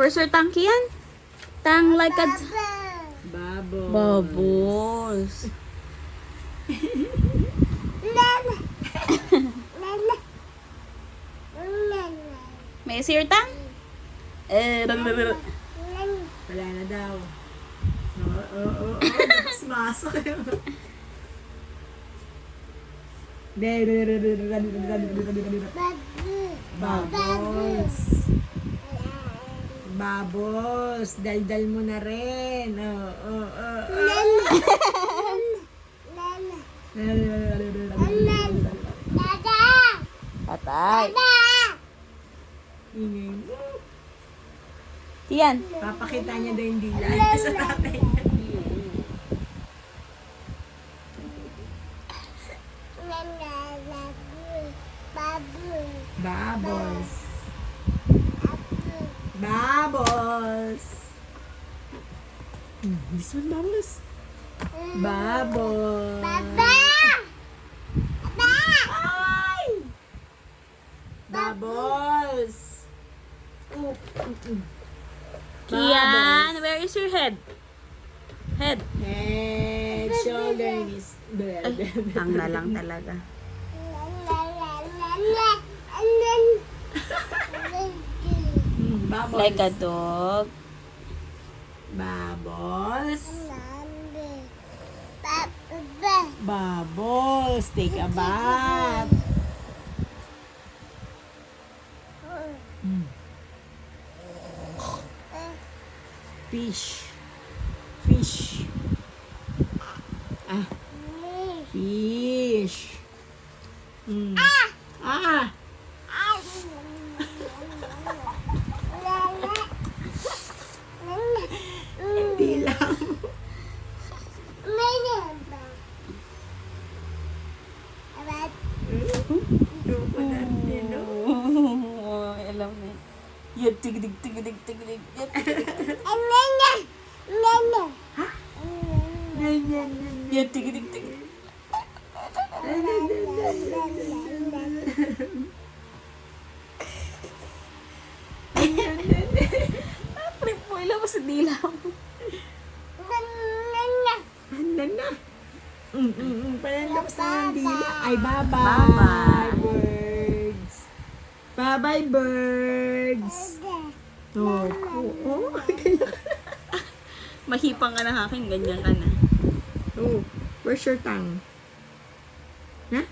Where's your tongue, Kian? Tongue like a... Bubbles. Bubbles. May I see your tongue? Wala na daw. Oo. Masok. Bubbles. Bubbles. Daldal mo na rin. Oo. Patay. Ingay mo. Kian. Papakita niya daw yung dila sa tatay niya. Bubbles. Bubbles. This one, Bubbles. Bubbles. Ay! Bubbles. Kian, where is your head? Head. Head, shoulder, knees. Tongue na lang talaga. Bubbles. Like a dog. Bubbles. Bubbles. Take a bath. Fish. Fish. Ah. Fish. Ah. Hindi lang. Alam na. Yan, tigidig. Yan, tigidig. Trip mo, ilang mo sa dila mo. Handa na. Panandok sa dila. Ay, bye-bye. Bye-bye. Birds. Bye-bye, birds. Oh. Mahipang ka na akin, ganyan ka na. Oh, where's your tongue? Huh?